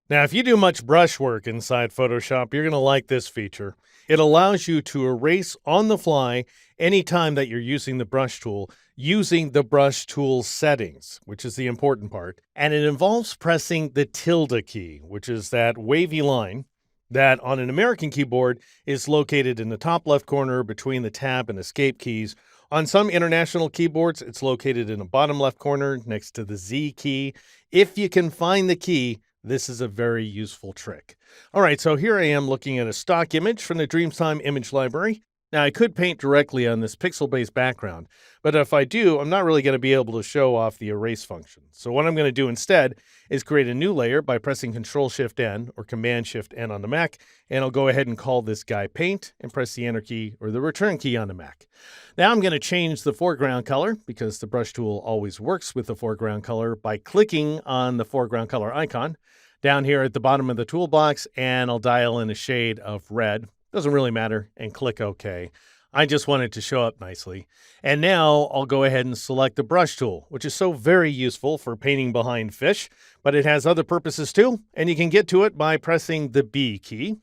Now, if you do much brush work inside Photoshop, you're going to like this feature. It allows you to erase on the fly anytime that you're using the brush tool using the brush tool settings, which is the important part. And it involves pressing the tilde key, which is that wavy line that on an American keyboard is located in the top left corner between the tab and escape keys. On some international keyboards, it's located in the bottom left corner next to the Z key. If you can find the key, this is a very useful trick. All right, so here I am looking at a stock image from the Dreamtime image library. Now, I could paint directly on this pixel-based background, but if I do, I'm not really going to be able to show off the erase function. So what I'm going to do instead is create a new layer by pressing Control-Shift-N or Command-Shift-N on the Mac, and I'll go ahead and call this guy Paint and press the Enter key or the Return key on the Mac. Now I'm going to change the foreground color because the brush tool always works with the foreground color by clicking on the foreground color icon down here at the bottom of the toolbox, and I'll dial in a shade of red. Doesn't really matter, and click OK. I just want it to show up nicely. And now I'll go ahead and select the brush tool, which is so very useful for painting behind fish, but it has other purposes too, and you can get to it by pressing the B key.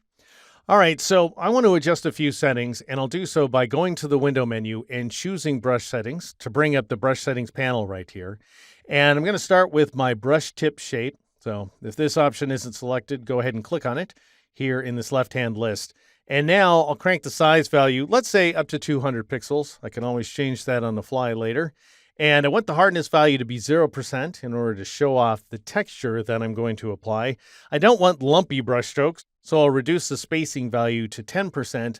All right, so I want to adjust a few settings, and I'll do so by going to the window menu and choosing brush settings to bring up the brush settings panel right here. And I'm going to start with my brush tip shape. So if this option isn't selected, go ahead and click on it here in this left-hand list. And now I'll crank the size value, let's say up to 200 pixels. I can always change that on the fly later. And I want the hardness value to be 0% in order to show off the texture that I'm going to apply. I don't want lumpy brush strokes, so I'll reduce the spacing value to 10%.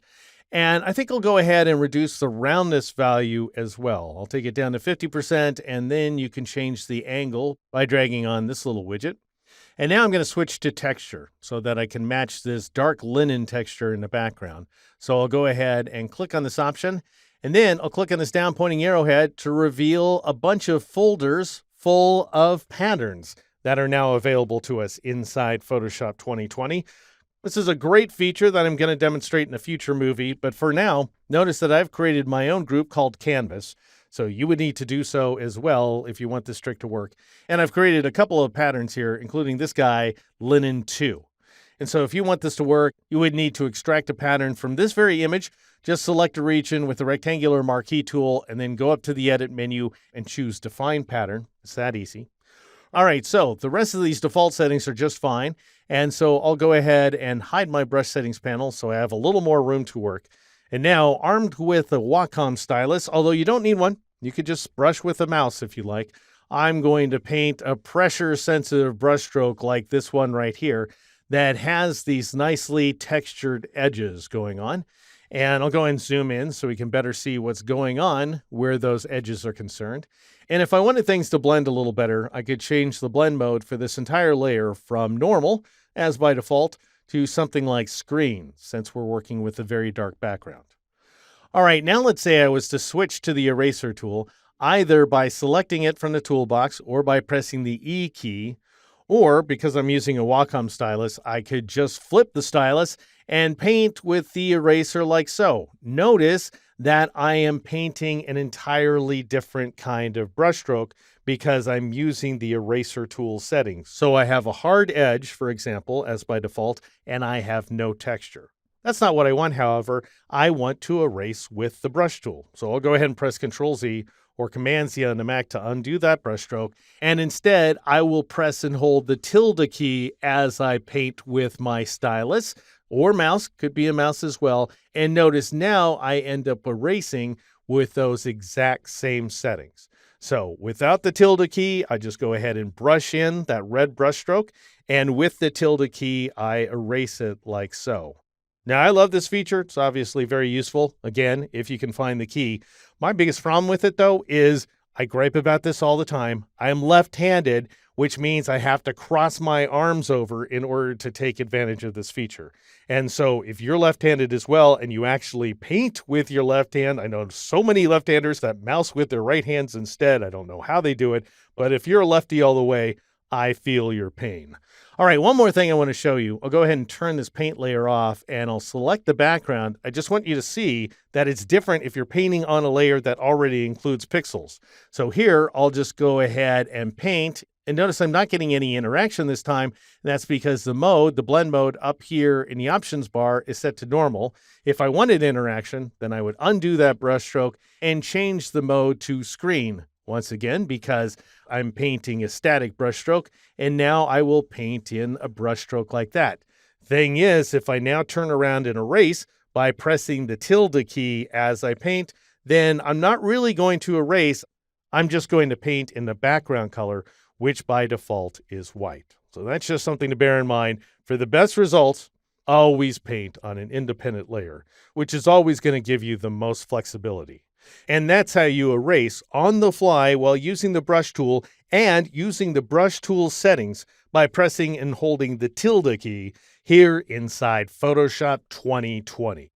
And I think I'll go ahead and reduce the roundness value as well. I'll take it down to 50%, and then you can change the angle by dragging on this little widget. And now I'm going to switch to texture so that I can match this dark linen texture in the background. So I'll go ahead and click on this option, and then I'll click on this down pointing arrowhead to reveal a bunch of folders full of patterns that are now available to us inside Photoshop 2020. This is a great feature that I'm going to demonstrate in a future movie, but for now, notice that I've created my own group called Canvas. So you would need to do so as well if you want this trick to work. And I've created a couple of patterns here, including this guy, Linen 2. And so if you want this to work, you would need to extract a pattern from this very image. Just select a region with the rectangular marquee tool and then go up to the edit menu and choose Define Pattern. It's that easy. All right, so the rest of these default settings are just fine. And so I'll go ahead and hide my brush settings panel so I have a little more room to work. And now, armed with a Wacom stylus, although you don't need one, you could just brush with a mouse if you like, I'm going to paint a pressure-sensitive brushstroke like this one right here that has these nicely textured edges going on. And I'll go and zoom in so we can better see what's going on where those edges are concerned. And if I wanted things to blend a little better, I could change the blend mode for this entire layer from normal, as by default, to something like screen, since we're working with a very dark background. All right, now let's say I was to switch to the eraser tool, either by selecting it from the toolbox or by pressing the E key, or because I'm using a Wacom stylus, I could just flip the stylus and paint with the eraser like so. Notice that I am painting an entirely different kind of brushstroke because I'm using the eraser tool settings. So I have a hard edge, for example, as by default, and I have no texture. That's not what I want, however. I want to erase with the brush tool. So I'll go ahead and press Ctrl-Z or Command-Z on the Mac to undo that brushstroke. And instead, I will press and hold the tilde key as I paint with my stylus or mouse, could be a mouse as well. And notice now I end up erasing with those exact same settings. So without the tilde key, I just go ahead and brush in that red brushstroke. And with the tilde key, I erase it like so. Now, I love this feature. It's obviously very useful, again, if you can find the key. My biggest problem with it, though, is I gripe about this all the time. I am left-handed, which means I have to cross my arms over in order to take advantage of this feature. And so if you're left-handed as well and you actually paint with your left hand, I know so many left-handers that mouse with their right hands instead. I don't know how they do it, but if you're a lefty all the way, I feel your pain. All right, one more thing I want to show you. I'll go ahead and turn this paint layer off and I'll select the background. I just want you to see that it's different if you're painting on a layer that already includes pixels. So here, I'll just go ahead and paint And notice I'm not getting any interaction this time. And that's because the blend mode up here in the options bar is set to normal. If I wanted interaction, then I would undo that brush stroke and change the mode to screen once again, because I'm painting a static brush stroke. And now I will paint in a brush stroke like that. Thing is, if I now turn around and erase by pressing the tilde key as I paint, then I'm not really going to erase. I'm just going to paint in the background color, which by default is white. So that's just something to bear in mind. For the best results, always paint on an independent layer, which is always going to give you the most flexibility. And that's how you erase on the fly while using the brush tool and using the brush tool settings by pressing and holding the tilde key here inside Photoshop 2020.